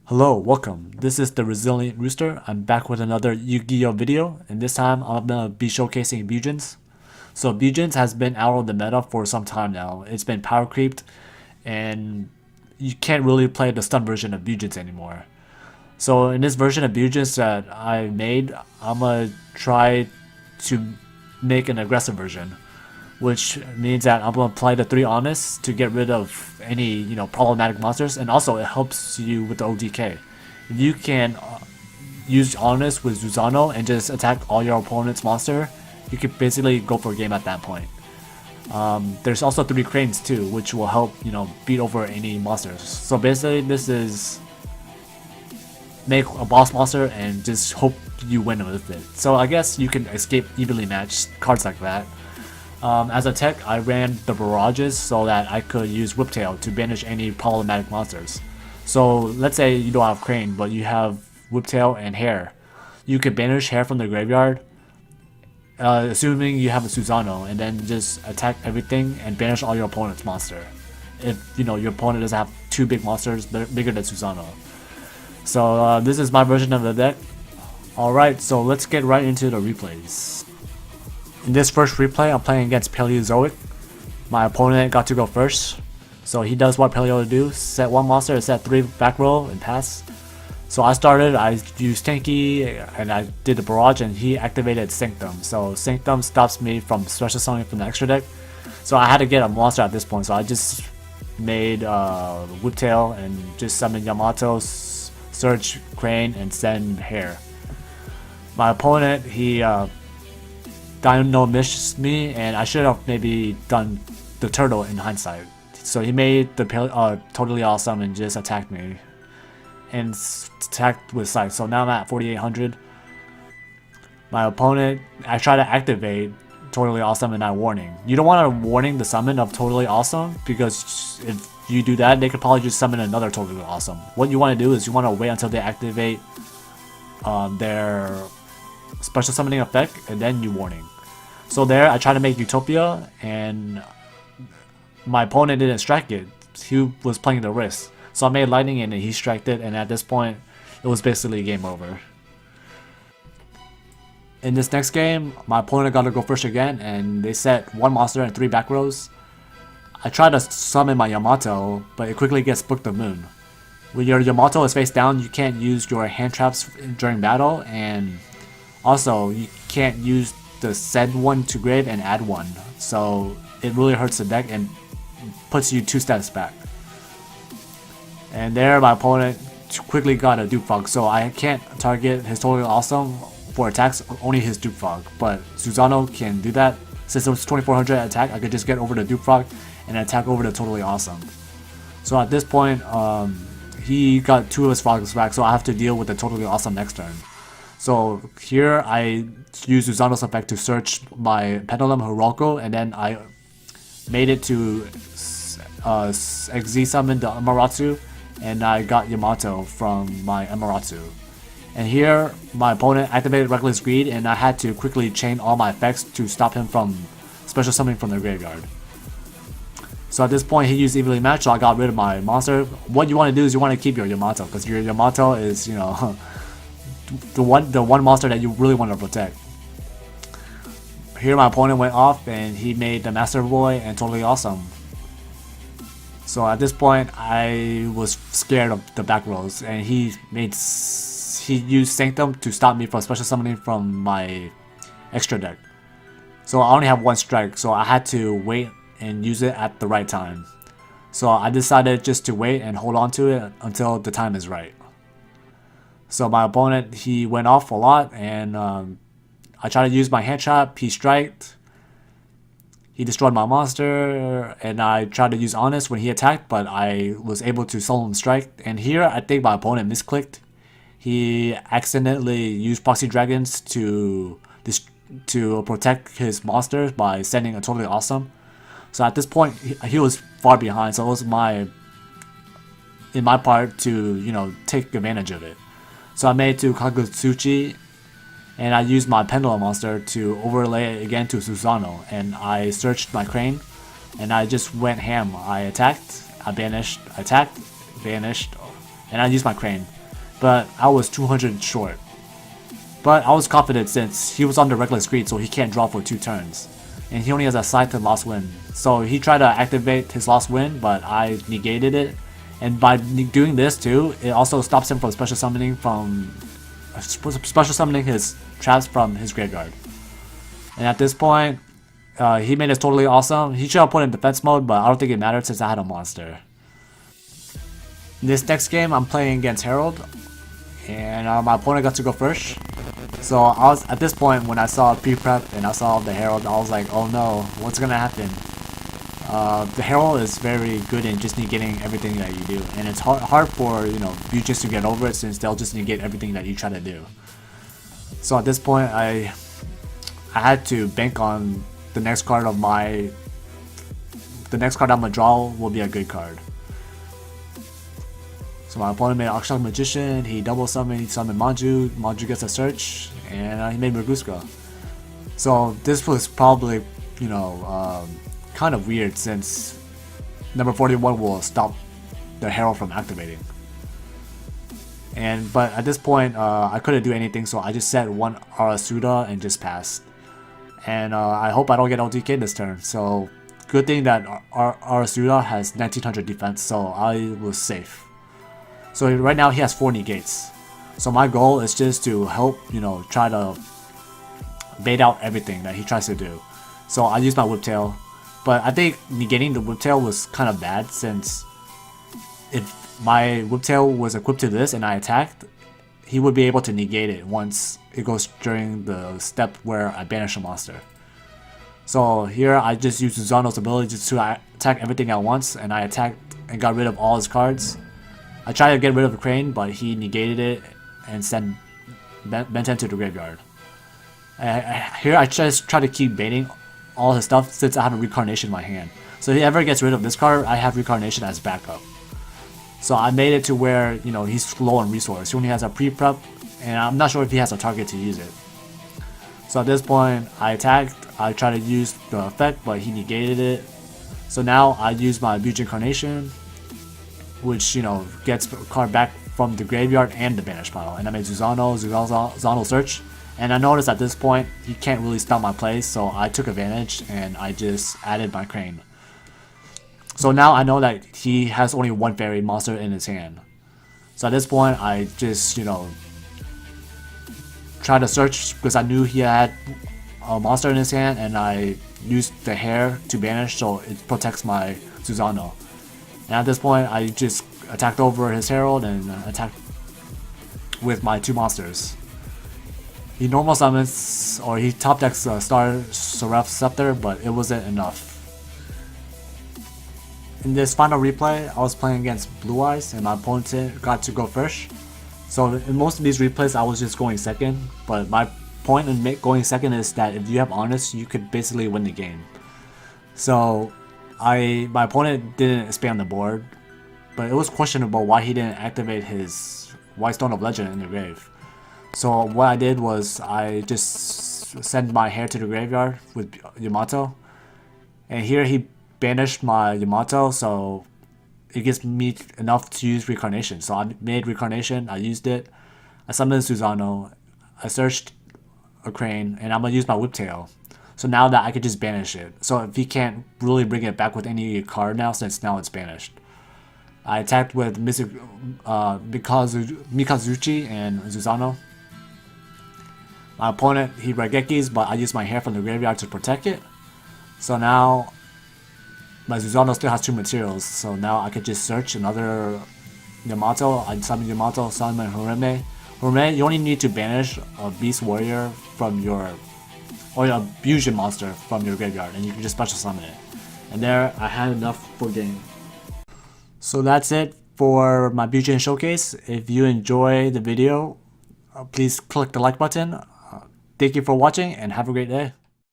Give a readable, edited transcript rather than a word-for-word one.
Hello, welcome. This is the Resilient Rooster. I'm back with another Yu-Gi-Oh video, and this time I'm gonna be showcasing Bujins. So Bujins has been out of the meta for some time now. It's been power creeped, and you can't really play the stun version of Bujins anymore. So in this version of Bujins that I made, I'm gonna try to make an aggressive version, which means that I'm gonna apply the 3 honest to get rid of any problematic monsters, and also it helps you with the ODK. You can use honest with Zuzano and just attack all your opponent's monster. You can basically go for a game at that point. There's also 3 cranes too, which will help beat over any monsters. So basically, this is make a boss monster and just hope you win with it. So I guess you can escape evenly matched cards like that. As a tech, I ran the barrages so that I could use Whiptail to banish any problematic monsters. So let's say you don't have Crane, but you have Whiptail and Hare. You could banish Hare from the graveyard, assuming you have a Susano, and then just attack everything and banish all your opponent's monster. If your opponent doesn't have 2 big monsters bigger than Susano. So this is my version of the deck. Alright, so let's get right into the replays. In this first replay, I'm playing against Paleozoic. My opponent got to go first, so he does what Paleo to do: set 1 monster, set 3 back row, and pass. So I used Tanky, and I did the barrage, and he activated Sanctum. So Sanctum stops me from special summoning from the extra deck. So I had to get a monster at this point, so I just made Whiptail and just summoned Yamato, Surge, Crane, and send Hare. My opponent, he Dino missed me, and I should have maybe done the turtle in hindsight. So he made the totally awesome and just attacked me, and attacked with sight. So now I'm at 4,800. My opponent, I try to activate totally awesome and not warning. You don't want to warning the summon of totally awesome, because if you do that, they could probably just summon another totally awesome. What you want to do is you want to wait until they activate their special summoning effect, and then you warning. So there, I tried to make Utopia, and my opponent didn't strike it. He was playing the risk. So I made Lightning and he striked it, and at this point, it was basically game over. In this next game, my opponent got to go first again, and they set 1 monster and 3 back rows. I tried to summon my Yamato, but it quickly gets Book the Moon. When your Yamato is face down, you can't use your hand traps during battle, and also you can't use the send 1 to grave and add 1. So it really hurts the deck and puts you 2 steps back. And there, my opponent quickly got a Duke Fog, so I can't target his totally awesome for attacks, only his Duke Fog. But Susano can do that. Since it was 2400 attack, I could just get over the Duke Fog and attack over the totally awesome. So at this point, he got 2 of his Fogs back, so I have to deal with the totally awesome next turn. So here I used Susano's effect to search my Pendulum Hiroko, and then I made it to XZ summon the Amaterasu, and I got Yamato from my Amaterasu. And here my opponent activated Reckless Greed, and I had to quickly chain all my effects to stop him from special summoning from the graveyard. So at this point, he used evenly matched, so I got rid of my monster. What you want to do is you want to keep your Yamato, because your Yamato is, the one monster that you really want to protect. Here my opponent went off, and he made the Master Boy and totally awesome. So at this point, I was scared of the back rows, and he used Sanctum to stop me from special summoning from my extra deck. So I only have 1 strike, so I had to wait and use it at the right time. So I decided just to wait and hold on to it until the time is right. So my opponent, he went off a lot, and I tried to use my hand trap. He striked. He destroyed my monster, and I tried to use Honest when he attacked, but I was able to solo him strike. And here, I think my opponent misclicked. He accidentally used Proxy Dragons to protect his monsters by sending a totally awesome. So at this point, he was far behind, so it was in my part to take advantage of it. So I made to Kagutsuchi, and I used my Pendulum monster to overlay it again to Susano, and I searched my Crane, and I just went ham. I attacked, I banished, attacked, vanished, and I used my crane. But I was 200 short. But I was confident since he was on the reckless greed, so he can't draw for 2 turns. And he only has a side to Lost Wind. So he tried to activate his Lost Wind, but I negated it. And by doing this too, it also stops him from special summoning his traps from his graveyard. And at this point, he made it totally awesome. He should have put it in defense mode, but I don't think it mattered since I had a monster. This next game, I'm playing against Herald, and my opponent got to go first. So I was at this point when I saw pre-prep and I saw the Herald, I was like, oh no, what's gonna happen? The Herald is very good in just negating everything that you do, and it's hard for Bujin to get over it since they'll just negate everything that you try to do. So at this point, I had to bank on the next card I'm gonna draw will be a good card. So my opponent made Akshat Magician, he double summoned, he summoned Manju, Manju gets a search, and he made Raguska. So this was probably, kind of weird since number 41 will stop the Herald from activating. But at this point, I couldn't do anything, so I just set one Arasuda and just passed. And I hope I don't get LDK this turn, so good thing that Arasuda has 1900 defense, so I was safe. So right now he has 4 negates. So my goal is just to help, try to bait out everything that he tries to do. So I used my Whiptail, but I think negating the Whiptail was kind of bad since if my Whiptail was equipped to this and I attacked, he would be able to negate it once it goes during the step where I banish a monster. So here I just used Zano's ability to attack everything at once, and I attacked and got rid of all his cards. I tried to get rid of the crane, but he negated it and sent Benten to the graveyard. Here I just try to keep baiting all his stuff since I have a Reincarnation in my hand. So if he ever gets rid of this card, I have Reincarnation as backup. So I made it to where, he's low on resource. He only has a pre-prep, and I'm not sure if he has a target to use it. So at this point, I attacked, I tried to use the effect, but he negated it. So now I use my Bujin Incarnation, which, gets a card back from the graveyard and the banish pile. And I made Zuzano search. And I noticed at this point, he can't really stop my plays, so I took advantage and I just added my crane. So now I know that he has only 1 fairy monster in his hand. So at this point, I just, tried to search because I knew he had a monster in his hand, and I used the hair to banish so it protects my Susano. And at this point, I just attacked over his Herald and attacked with my 2 monsters. He normal summons, or he top decks Star Seraph Scepter, but it wasn't enough. In this final replay, I was playing against Blue Eyes, and my opponent got to go first. So in most of these replays, I was just going second, but my point in going second is that if you have Honest, you could basically win the game. So my opponent didn't spam the board, but it was questionable why he didn't activate his White Stone of Legend in the grave. So what I did was I just sent my hair to the graveyard with Yamato, and here he banished my Yamato, so it gives me enough to use Reincarnation. So I made Reincarnation, I used it, I summoned Susano, I searched a crane, and I'm gonna use my Whiptail. So now that I could just banish it. So if he can't really bring it back with any card now, since now it's banished. I attacked with Mikazuchi and Susano. My opponent, he Raigekis, but I used my hair from the graveyard to protect it. So now my Susano still has 2 materials, so now I could just search another Yamato. I summon Yamato, summon Horime. Horime, you only need to banish a Beast Warrior from your, or a Bujin monster from your graveyard, and you can just special summon it. And there, I had enough for game. So that's it for my Bujin showcase. If you enjoy the video, please click the like button. Thank you for watching, and have a great day.